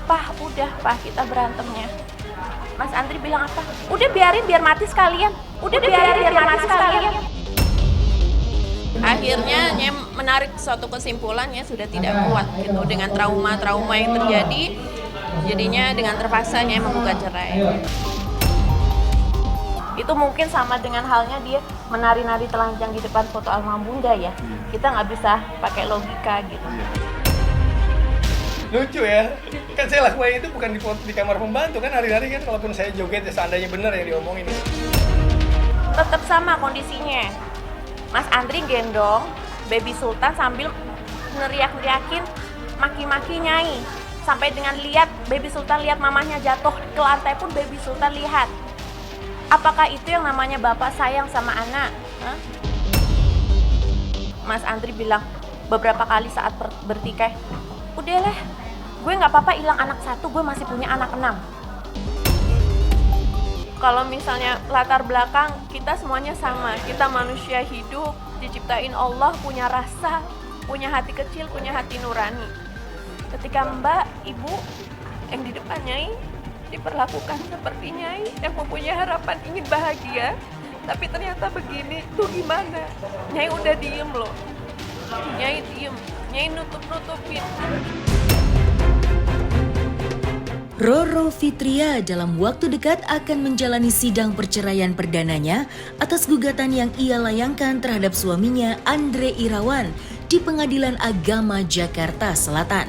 "Pah, udah pah, kita berantemnya." Mas Andri bilang apa? "Udah biarin biar mati sekalian. Udah biarin biar mati sekalian." Akhirnya Nyai menarik suatu kesimpulan ya sudah tidak kuat gitu dengan trauma-trauma yang terjadi. Jadinya dengan terpaksa Nyai menggugat cerai. Itu mungkin sama dengan halnya dia menari-nari telanjang di depan foto almarhum Bunda ya. Kita nggak bisa pakai logika gitu. Lucu ya, kan saya lakuin itu bukan di kamar pembantu kan, hari-hari kan kalaupun saya joget ya seandainya benar yang diomongin. Tetap sama kondisinya. Mas Andri gendong Baby Sultan sambil neriak-neriakin maki-maki Nyai. Sampai dengan lihat Baby Sultan lihat mamahnya jatuh ke lantai pun Baby Sultan lihat. Apakah itu yang namanya bapak sayang sama anak? Hah? Mas Andri bilang beberapa kali saat bertikai, "Udahlah, gue nggak apa-apa hilang anak satu, gue masih punya anak 6. Kalau misalnya latar belakang kita semuanya sama, kita manusia hidup, diciptain Allah, punya rasa, punya hati kecil, punya hati nurani. Ketika Mbak, Ibu yang di depan Nyai diperlakukan seperti Nyai yang mempunyai harapan ingin bahagia, tapi ternyata begini, tuh gimana?" Nyai udah diem loh. Nyai diem, Nyai nutup-nutupin. Roro Fitria dalam waktu dekat akan menjalani sidang perceraian perdananya atas gugatan yang ia layangkan terhadap suaminya Andre Irawan di Pengadilan Agama Jakarta Selatan.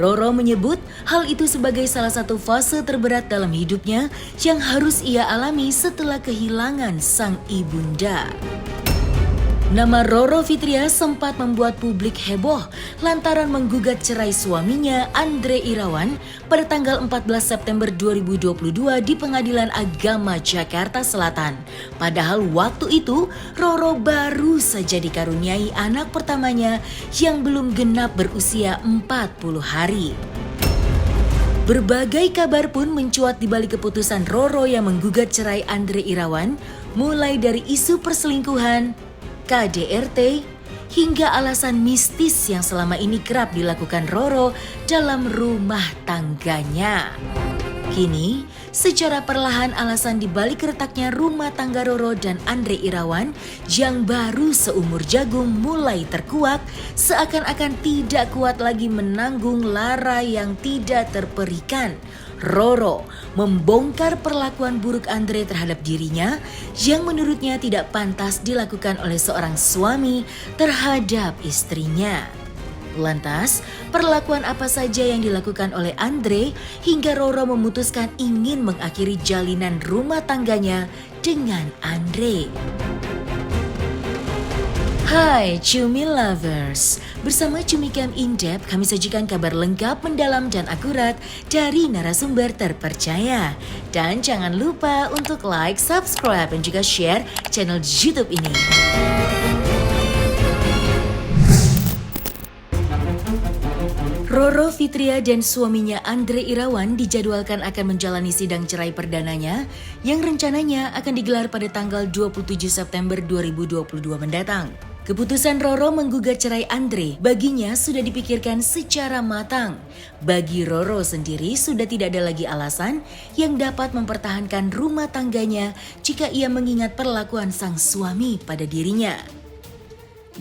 Roro menyebut hal itu sebagai salah satu fase terberat dalam hidupnya yang harus ia alami setelah kehilangan sang ibunda. Nama Roro Fitria sempat membuat publik heboh lantaran menggugat cerai suaminya Andre Irawan pada tanggal 14 September 2022 di Pengadilan Agama Jakarta Selatan. Padahal waktu itu Roro baru saja dikaruniai anak pertamanya yang belum genap berusia 40 hari. Berbagai kabar pun mencuat di balik keputusan Roro yang menggugat cerai Andre Irawan, mulai dari isu perselingkuhan, KDRT, hingga alasan mistis yang selama ini kerap dilakukan Roro dalam rumah tangganya. Kini, secara perlahan alasan di balik retaknya rumah tangga Roro dan Andre Irawan yang baru seumur jagung mulai terkuak, seakan-akan tidak kuat lagi menanggung lara yang tidak terperikan. Roro membongkar perlakuan buruk Andre terhadap dirinya yang menurutnya tidak pantas dilakukan oleh seorang suami terhadap istrinya. Lantas, perlakuan apa saja yang dilakukan oleh Andre hingga Roro memutuskan ingin mengakhiri jalinan rumah tangganya dengan Andre? Hai Cumi Lovers, bersama Cumi Cam In-Depth kami sajikan kabar lengkap, mendalam dan akurat dari narasumber terpercaya. Dan jangan lupa untuk like, subscribe dan juga share channel YouTube ini. Roro Fitria dan suaminya Andre Irawan dijadwalkan akan menjalani sidang cerai perdananya yang rencananya akan digelar pada tanggal 27 September 2022 mendatang. Keputusan Roro menggugat cerai Andre baginya sudah dipikirkan secara matang. Bagi Roro sendiri sudah tidak ada lagi alasan yang dapat mempertahankan rumah tangganya jika ia mengingat perlakuan sang suami pada dirinya.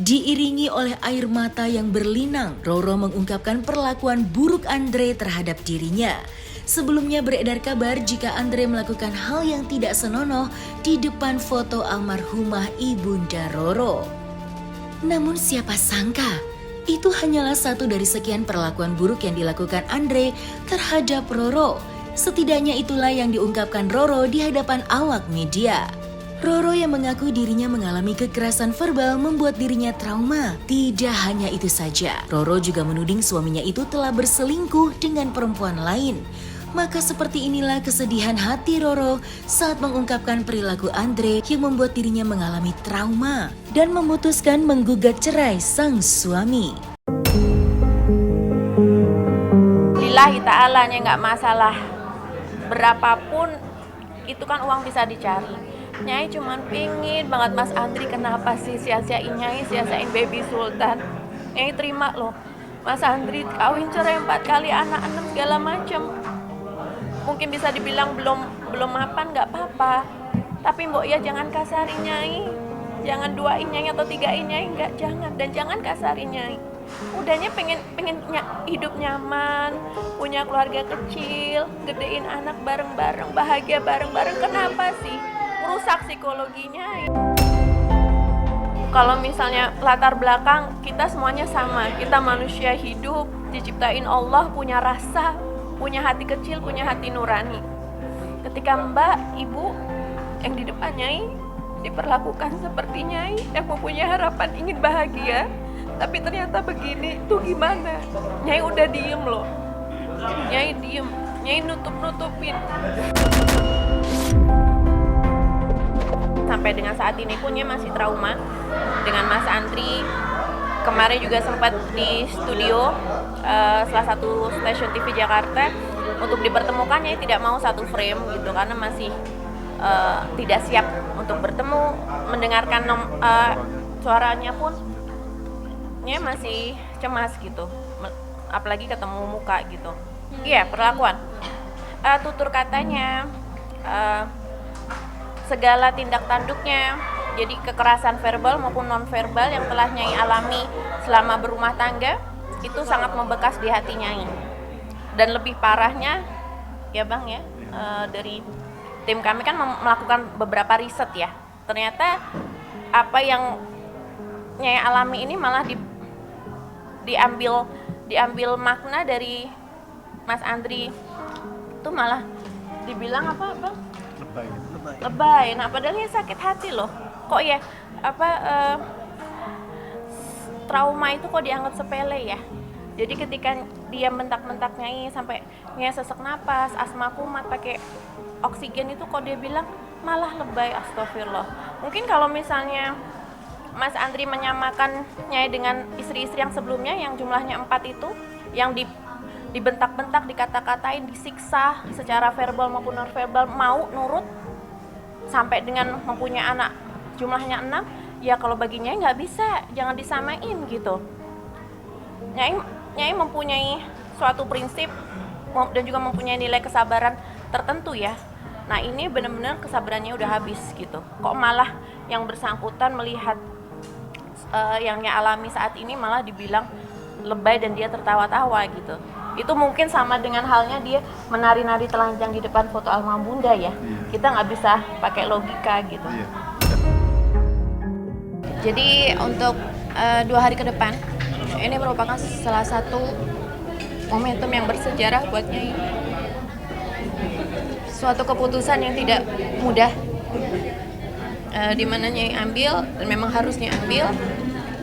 Diiringi oleh air mata yang berlinang, Roro mengungkapkan perlakuan buruk Andre terhadap dirinya. Sebelumnya beredar kabar jika Andre melakukan hal yang tidak senonoh di depan foto almarhumah ibunda Roro. Namun siapa sangka, itu hanyalah satu dari sekian perlakuan buruk yang dilakukan Andre terhadap Roro. Setidaknya itulah yang diungkapkan Roro di hadapan awak media. Roro yang mengaku dirinya mengalami kekerasan verbal membuat dirinya trauma. Tidak hanya itu saja, Roro juga menuding suaminya itu telah berselingkuh dengan perempuan lain. Maka seperti inilah kesedihan hati Roro saat mengungkapkan perilaku Andre yang membuat dirinya mengalami trauma dan memutuskan menggugat cerai sang suami. Lillahi ta'alanya nggak masalah. Berapapun itu kan uang bisa dicari. Nyai cuman pingin banget Mas Andri, kenapa sih sia-siain Nyai, sia-siain Baby Sultan. Nyai terima loh. Mas Andri kawin cerai 4 kali, anak 6 segala macam. Mungkin bisa dibilang belum mapan, nggak apa-apa. Tapi mbok ya jangan kasarin Nyai, jangan duain Nyai atau tigain Nyai, nggak, jangan. Dan jangan kasarin Nyai. Udahnya pengen hidup nyaman, punya keluarga kecil, gedein anak bareng-bareng, bahagia bareng-bareng. Kenapa sih merusak psikologinya? Kalau misalnya latar belakang kita semuanya sama, kita manusia hidup, diciptain Allah, punya rasa, punya hati kecil, punya hati nurani. Ketika Mbak, Ibu yang di depan Nyai diperlakukan seperti Nyai yang mempunyai harapan ingin bahagia, tapi ternyata begini, tuh gimana? Nyai udah diem loh, Nyai diem, Nyai nutup-nutupin. Sampai dengan saat ini pun Nyai masih trauma dengan Mas Andri. Kemarin juga sempat di studio salah satu stasiun TV Jakarta untuk dipertemukan, Nyai tidak mau satu frame gitu karena masih tidak siap untuk bertemu, mendengarkan suaranya pun Nyai masih cemas gitu, apalagi ketemu muka gitu. Iya, perlakuan, tutur katanya, segala tindak tanduknya, jadi kekerasan verbal maupun non verbal yang telah Nyai alami selama berumah tangga itu sangat membekas di hati Nyai. Dan lebih parahnya ya Bang ya, dari tim kami kan melakukan beberapa riset ya, ternyata apa yang Nyai alami ini malah diambil makna dari Mas Andri itu malah dibilang apa Bang? Lebay. Nah padahal ya sakit hati loh. Kok ya trauma itu kok dianggap sepele ya. Jadi ketika dia bentak-bentak Nyai sampai Nyai sesak napas, asma kumat, pakai oksigen itu kok dia bilang malah lebay, astagfirullah. Mungkin kalau misalnya Mas Andri menyamakan Nyai dengan istri-istri yang sebelumnya yang jumlahnya 4 itu, yang dibentak-bentak, dikata-katain, disiksa secara verbal maupun non verbal, mau nurut sampai dengan mempunyai anak jumlahnya 6, ya kalau bagi Nyai nggak bisa, jangan disamain gitu. Nyai mempunyai suatu prinsip dan juga mempunyai nilai kesabaran tertentu ya. Nah ini benar-benar kesabarannya udah habis gitu. Kok malah yang bersangkutan melihat yang Nyai alami saat ini malah dibilang lebay dan dia tertawa-tawa gitu. Itu mungkin sama dengan halnya dia menari-nari telanjang di depan foto almarhum Bunda ya. Kita nggak bisa pakai logika gitu. Jadi untuk 2 hari ke depan ini merupakan salah satu momentum yang bersejarah buat Nyai. Suatu keputusan yang tidak mudah, di mana Nyai ambil dan memang harus Nyai ambil.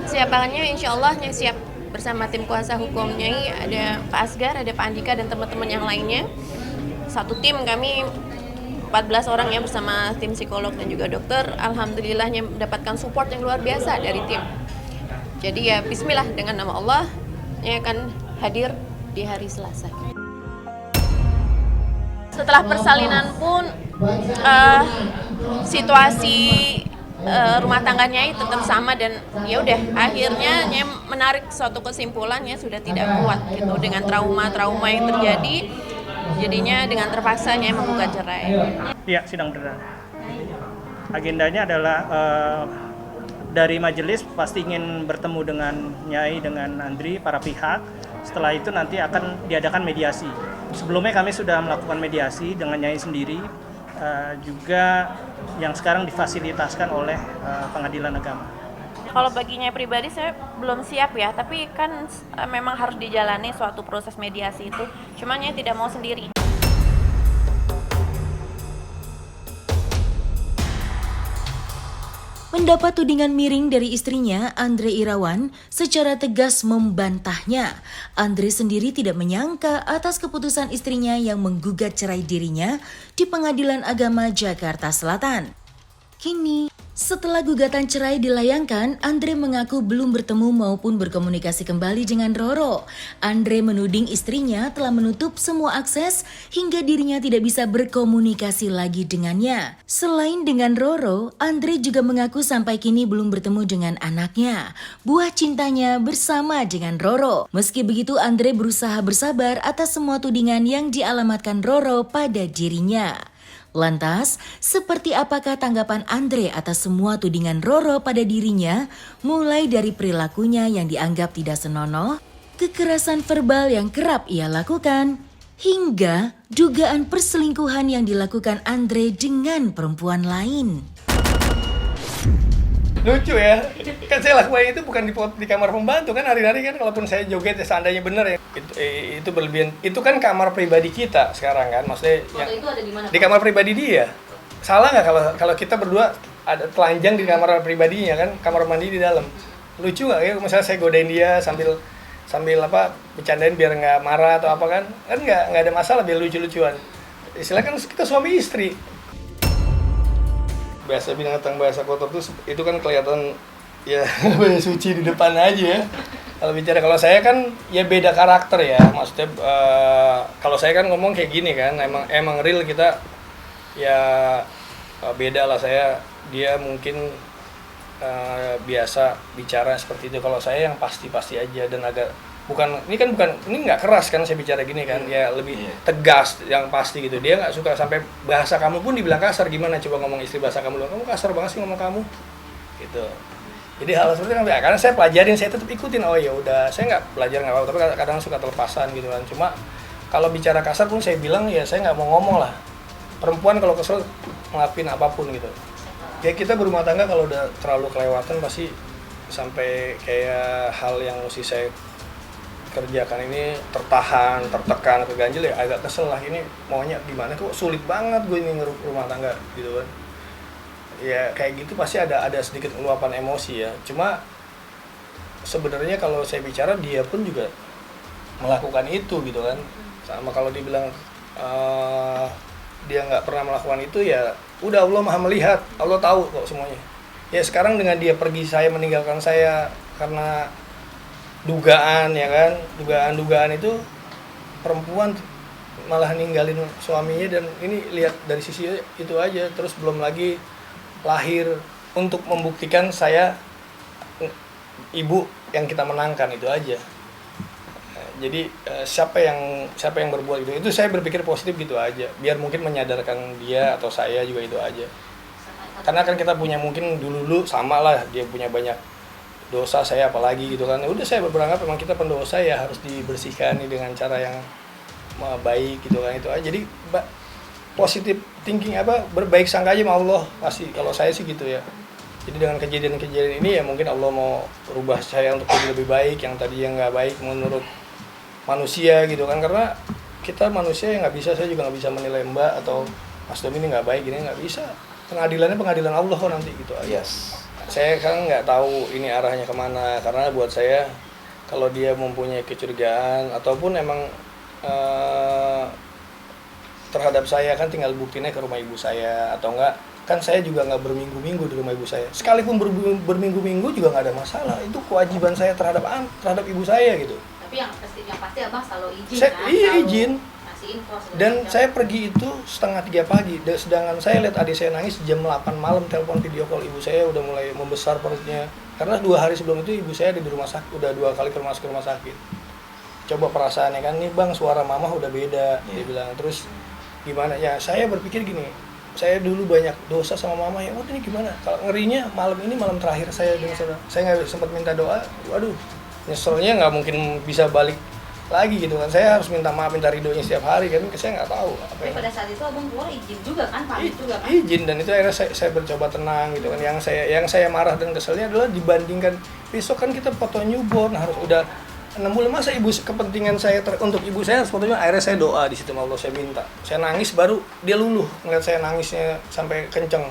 Siapannya insya Allah Nyai siap bersama tim kuasa hukum Nyai, ada Pak Asgar, ada Pak Andika dan teman-teman yang lainnya. Satu tim kami 14 orang ya bersama tim psikolog dan juga dokter. Alhamdulillah Nyai mendapatkan support yang luar biasa dari tim. Jadi ya bismillah, dengan nama Allah Nyai akan hadir di hari Selasa. Setelah persalinan pun situasi rumah tangga Nyai tetap sama dan ya udah akhirnya Nyai menarik suatu kesimpulan ya sudah tidak kuat gitu dengan trauma yang terjadi, jadinya dengan terpaksa Nyai menggugat cerai. Iya, sidang perdana. Agendanya adalah dari majelis pasti ingin bertemu dengan Nyai, dengan Andri, para pihak. Setelah itu nanti akan diadakan mediasi. Sebelumnya kami sudah melakukan mediasi dengan Nyai sendiri, juga yang sekarang difasilitaskan oleh Pengadilan Agama. Kalau bagi Nyai pribadi saya belum siap ya, tapi kan memang harus dijalani suatu proses mediasi itu. Cuma Nyai tidak mau sendiri. Mendapat tudingan miring dari istrinya, Andre Irawan secara tegas membantahnya. Andre sendiri tidak menyangka atas keputusan istrinya yang menggugat cerai dirinya di Pengadilan Agama Jakarta Selatan. Kini Setelah gugatan cerai dilayangkan, Andre mengaku belum bertemu maupun berkomunikasi kembali dengan Roro. Andre menuding istrinya telah menutup semua akses hingga dirinya tidak bisa berkomunikasi lagi dengannya. Selain dengan Roro, Andre juga mengaku sampai kini belum bertemu dengan anaknya, buah cintanya bersama dengan Roro. Meski begitu, Andre berusaha bersabar atas semua tudingan yang dialamatkan Roro pada dirinya. Lantas, seperti apakah tanggapan Andre atas semua tudingan Roro pada dirinya, mulai dari perilakunya yang dianggap tidak senonoh, kekerasan verbal yang kerap ia lakukan, hingga dugaan perselingkuhan yang dilakukan Andre dengan perempuan lain. Lucu ya, kan saya lakukan itu bukan di kamar pembantu kan, hari-hari kan kalaupun saya joget ya seandainya bener ya itu berlebihan. Itu kan kamar pribadi kita sekarang kan, maksudnya Foto itu ada di mana? di kamar pribadi dia. Salah nggak kalau kita berdua ada telanjang di kamar pribadinya kan, kamar mandi di dalam. Lucu nggak ya misalnya saya godain dia sambil apa bercandain biar nggak marah atau apa kan nggak ada masalah, biar lucu-lucuan. Istilah kan kita suami istri. Bahasa binatang bahasa kotor itu kan kelihatan ya suci di depan aja ya. Kalau saya kan ya beda karakter ya, maksudnya kalau saya kan ngomong kayak gini kan, emang real kita ya beda lah. Dia mungkin biasa bicara seperti itu, kalau saya yang pasti aja dan agak ini nggak keras kan saya bicara gini kan, ya lebih tegas yang pasti gitu. Dia nggak suka sampai bahasa kamu pun dibilang kasar. Gimana coba ngomong istri bahasa kamu kasar banget sih ngomong kamu gitu. Jadi hal seperti itu karena saya pelajarin, saya tetap ikutin. Oh ya udah, saya nggak belajar nggak apa-apa, tapi kadang suka terlepasan gitu kan. Cuma kalau bicara kasar pun saya bilang ya saya nggak mau ngomong lah. Perempuan kalau kesel ngelakuin apapun gitu. Ya kita berumah tangga kalau udah terlalu kelewatan pasti sampai kayak hal yang mesti saya kerjakan ini tertekan, keganjil ya agak kesel lah. Ini maunya gimana, kok sulit banget gue ini rumah tangga gitu kan. Ya kayak gitu pasti ada sedikit luapan emosi ya. Cuma sebenarnya kalau saya bicara dia pun juga melakukan itu gitu kan. Sama kalau dibilang dia nggak pernah melakukan itu ya udah, Allah maha melihat, Allah tahu kok semuanya. Ya sekarang dengan dia pergi, saya meninggalkan saya karena dugaan ya kan, dugaan itu perempuan malah ninggalin suaminya, dan ini lihat dari sisi itu aja. Terus belum lagi lahir untuk membuktikan saya ibu yang kita menangkan itu aja. Jadi siapa yang berbuat itu saya berpikir positif gitu aja, biar mungkin menyadarkan dia atau saya juga itu aja. Karena kan kita punya mungkin dulu sama lah, dia punya banyak dosa, saya apalagi gitu kan. Udah saya beranggapan memang kita pendosa ya harus dibersihkan dengan cara yang baik gitu kan, itu aja. Jadi positif thinking berbaik sangka aja sama Allah pasti, kalau saya sih gitu ya. Jadi dengan kejadian-kejadian ini ya mungkin Allah mau rubah saya untuk jadi lebih baik, yang tadi yang nggak baik menurut manusia gitu kan. Karena kita manusia yang nggak bisa, saya juga nggak bisa menilai Mbak atau Mas Dom ini nggak baik gini, nggak bisa. Pengadilannya pengadilan Allah kok nanti gitu aja. Yes. Saya kan nggak tahu ini arahnya kemana, karena buat saya kalau dia mempunyai kecurigaan ataupun emang terhadap saya kan tinggal buktinya ke rumah ibu saya atau enggak. Kan saya juga nggak berminggu-minggu di rumah ibu saya. Sekalipun berminggu-minggu juga nggak ada masalah. Itu kewajiban saya terhadap ibu saya gitu. Tapi yang pasti abang selalu izin Iya selalu izin. ngasih info Dan saya pergi itu 2:30 pagi. Sedangkan saya lihat adik saya nangis jam 8 malam, telepon video call ibu saya udah mulai membesar perutnya. Karena 2 hari sebelum itu ibu saya ada di rumah sakit, udah 2 kali masuk ke rumah sakit. Coba perasaannya kan, nih bang suara mama udah beda, dia bilang. Terus gimana ya, saya berpikir gini, saya dulu banyak dosa sama mama ya, waduh ini gimana, kalau ngerinya malam ini malam terakhir saya dengan saya nggak sempat minta doa, waduh nyeselnya nggak mungkin bisa balik lagi gitu kan. Saya harus minta maaf, minta ridhonya setiap hari kan, saya nggak tahu apa tapi pada saat itu abang keluar izin juga kan, pamit juga kan? izin. Dan itu akhirnya saya mencoba tenang gitu kan. Yang saya marah dan keselnya adalah dibandingkan besok kan kita foto newborn harus udah 6 bulan, masa ibu kepentingan saya untuk ibu saya fotonya. Akhirnya saya doa di situ sama Allah, saya minta, saya nangis baru dia luluh ngeliat saya nangisnya sampai kenceng.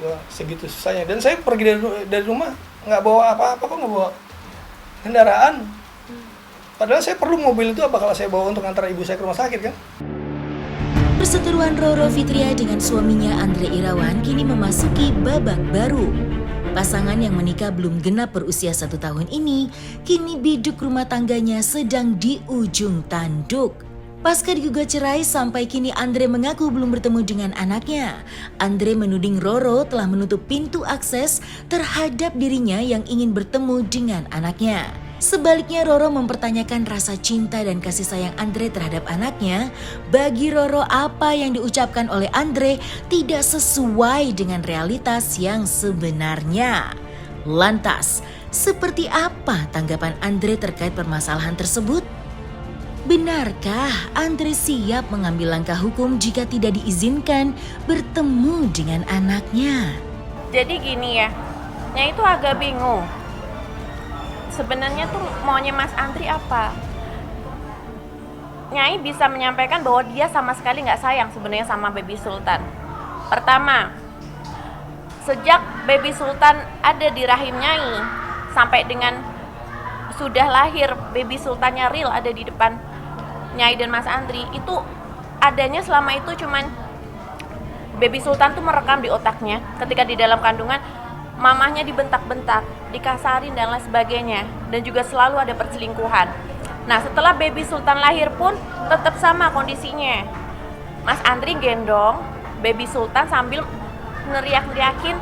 Wah, segitu susahnya. Dan saya pergi dari rumah nggak bawa apa-apa kok, nggak bawa kendaraan. Padahal saya perlu mobil itu, apa kalau saya bawa untuk antar ibu saya ke rumah sakit kan? Perseteruan Roro Fitria dengan suaminya Andre Irawan kini memasuki babak baru. Pasangan yang menikah belum genap berusia 1 tahun ini, kini biduk rumah tangganya sedang di ujung tanduk. Pasca digugat cerai, sampai kini Andre mengaku belum bertemu dengan anaknya. Andre menuding Roro telah menutup pintu akses terhadap dirinya yang ingin bertemu dengan anaknya. Sebaliknya, Roro mempertanyakan rasa cinta dan kasih sayang Andre terhadap anaknya. Bagi Roro, apa yang diucapkan oleh Andre tidak sesuai dengan realitas yang sebenarnya. Lantas, seperti apa tanggapan Andre terkait permasalahan tersebut? Benarkah Andre siap mengambil langkah hukum jika tidak diizinkan bertemu dengan anaknya? Jadi gini ya, Nyai itu agak bingung. Sebenarnya tuh maunya Mas Andri apa? Nyai bisa menyampaikan bahwa dia sama sekali nggak sayang sebenarnya sama Baby Sultan. Pertama, sejak Baby Sultan ada di rahim Nyai sampai dengan sudah lahir, Baby Sultannya real ada di depan Nyai dan Mas Andri, itu adanya selama itu cuman Baby Sultan tuh merekam di otaknya ketika di dalam kandungan mamahnya dibentak-bentak, dikasarin dan lain sebagainya, dan juga selalu ada perselingkuhan. Nah, setelah Baby Sultan lahir pun tetap sama kondisinya. Mas Andri gendong Baby Sultan sambil neriak-neriakin,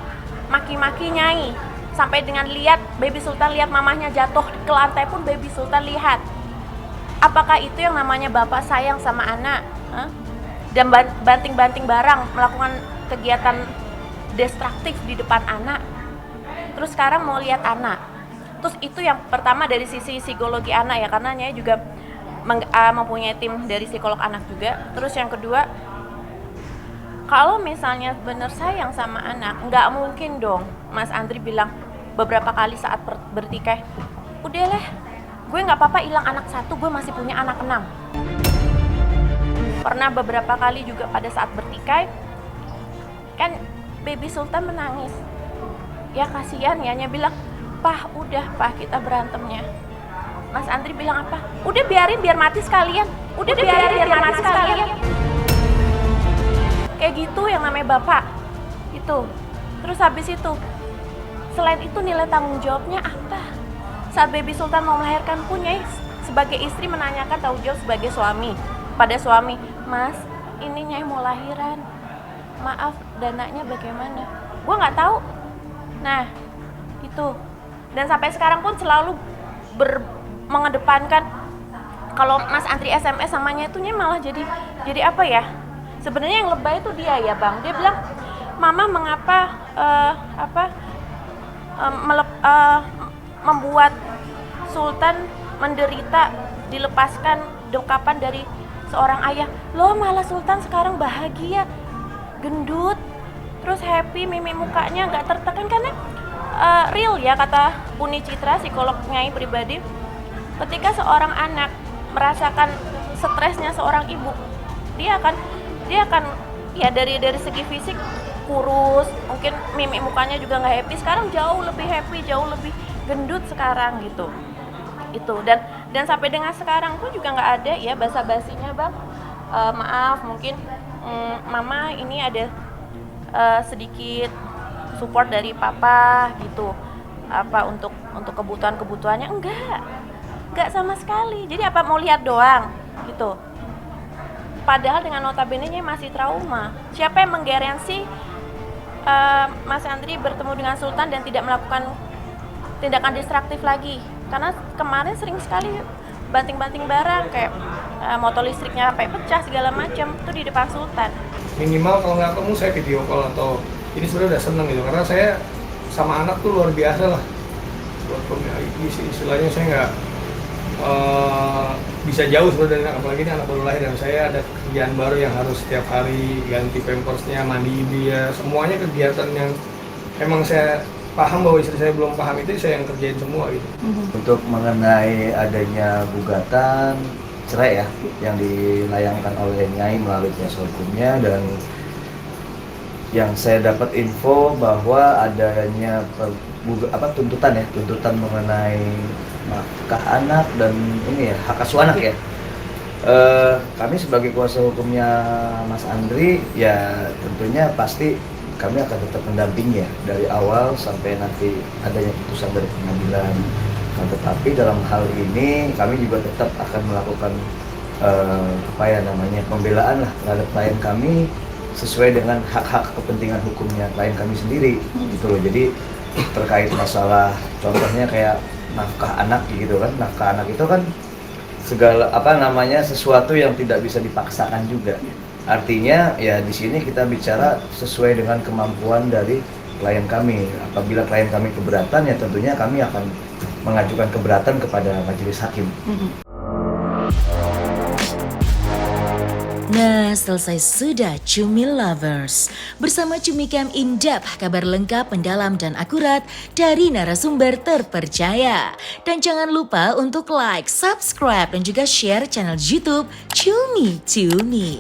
maki-maki Nyai, sampai dengan lihat Baby Sultan lihat mamahnya jatuh ke lantai pun Baby Sultan lihat. Apakah itu yang namanya bapak sayang sama anak? Dan banting-banting barang, melakukan kegiatan destruktif di depan anak. Terus sekarang mau lihat anak. Terus itu yang pertama dari sisi psikologi anak ya, karena Nyai juga mempunyai tim dari psikolog anak juga. Terus yang kedua, kalau misalnya benar sayang sama anak, nggak mungkin dong Mas Andri bilang beberapa kali saat bertikai, udah lah, gue nggak apa-apa hilang anak 1, gue masih punya anak 6. Pernah beberapa kali juga pada saat bertikai, kan Baby Sultan menangis. Ya kasihan ya, Nyai bilang, "Pah, udah Pah, kita berantemnya." Mas Andri bilang apa? Udah biarin biar mati sekalian. Udah biarin biar mati sekalian. Kayak gitu yang namanya bapak. Itu. Terus habis itu, selain itu nilai tanggung jawabnya apa? Saat Baby Sultan mau melahirkan pun Nyai sebagai istri menanyakan tanggung jawab sebagai suami pada suami, "Mas, ini Nyai mau lahiran. Maaf, dananya bagaimana?" Gue nggak tahu. Nah, itu. Dan sampai sekarang pun selalu mengedepankan kalau Mas Andri SMS samanya itu malah jadi apa ya? Sebenarnya yang lebay itu dia ya, Bang. Dia bilang, "Mama mengapa membuat Sultan menderita dilepaskan dekapan dari seorang ayah? Loh, malah Sultan sekarang bahagia, gendut, terus happy, mimik mukanya nggak tertekan." Karena real ya, kata Uni Citra, psikolog Nyai pribadi, ketika seorang anak merasakan stresnya seorang ibu, dia akan ya dari segi fisik kurus, mungkin mimik mukanya juga nggak happy. Sekarang jauh lebih happy, jauh lebih gendut sekarang gitu. Itu dan sampai dengan sekarang pun juga nggak ada ya basa-basinya, Bang. Maaf, mungkin Mama ini ada sedikit support dari Papa gitu, apa untuk kebutuhannya, enggak sama sekali. Jadi apa, mau lihat doang gitu. Padahal dengan notabene-nya masih trauma. Siapa yang menggaransi Mas Andri bertemu dengan Sultan dan tidak melakukan tindakan destruktif lagi? Karena kemarin sering sekali banting-banting barang, kayak motor listriknya sampai pecah segala macam itu di depan Sultan. Minimal kalau nggak ketemu saya video call, atau ini sebenarnya udah seneng gitu, karena saya sama anak tuh luar biasa lah. Istilahnya saya nggak bisa jauh sebenarnya, apalagi ini anak baru lahir dan saya ada kerjaan baru yang harus setiap hari ganti pampersnya, mandi dia, semuanya kegiatan yang emang saya paham bahwa istri saya belum paham itu saya yang kerjain semua gitu. Untuk mengenai adanya gugatan cerai ya yang dilayangkan oleh Nyai melalui kuasa hukumnya, dan yang saya dapat info bahwa adanya tuntutan mengenai nafkah anak dan ini ya hak asuh anak ya. Kami sebagai kuasa hukumnya Mas Andri ya tentunya pasti kami akan tetap mendampingi ya dari awal sampai nanti adanya putusan dari pengadilan. Nah, tetapi dalam hal ini kami juga tetap akan melakukan pembelaan lah terhadap klien kami sesuai dengan hak-hak kepentingan hukumnya klien kami sendiri gitu loh. Jadi terkait masalah contohnya kayak nafkah anak gitu kan, nafkah anak itu kan segala sesuatu yang tidak bisa dipaksakan juga. Artinya ya di sini kita bicara sesuai dengan kemampuan dari klien kami. Apabila klien kami keberatan ya tentunya kami akan mengajukan keberatan kepada majelis hakim. Nah, selesai sudah Cumi Lovers. Bersama Cumi Cam In-Depth, kabar lengkap, mendalam, dan akurat dari narasumber terpercaya. Dan jangan lupa untuk like, subscribe, dan juga share channel YouTube Cumi to Me.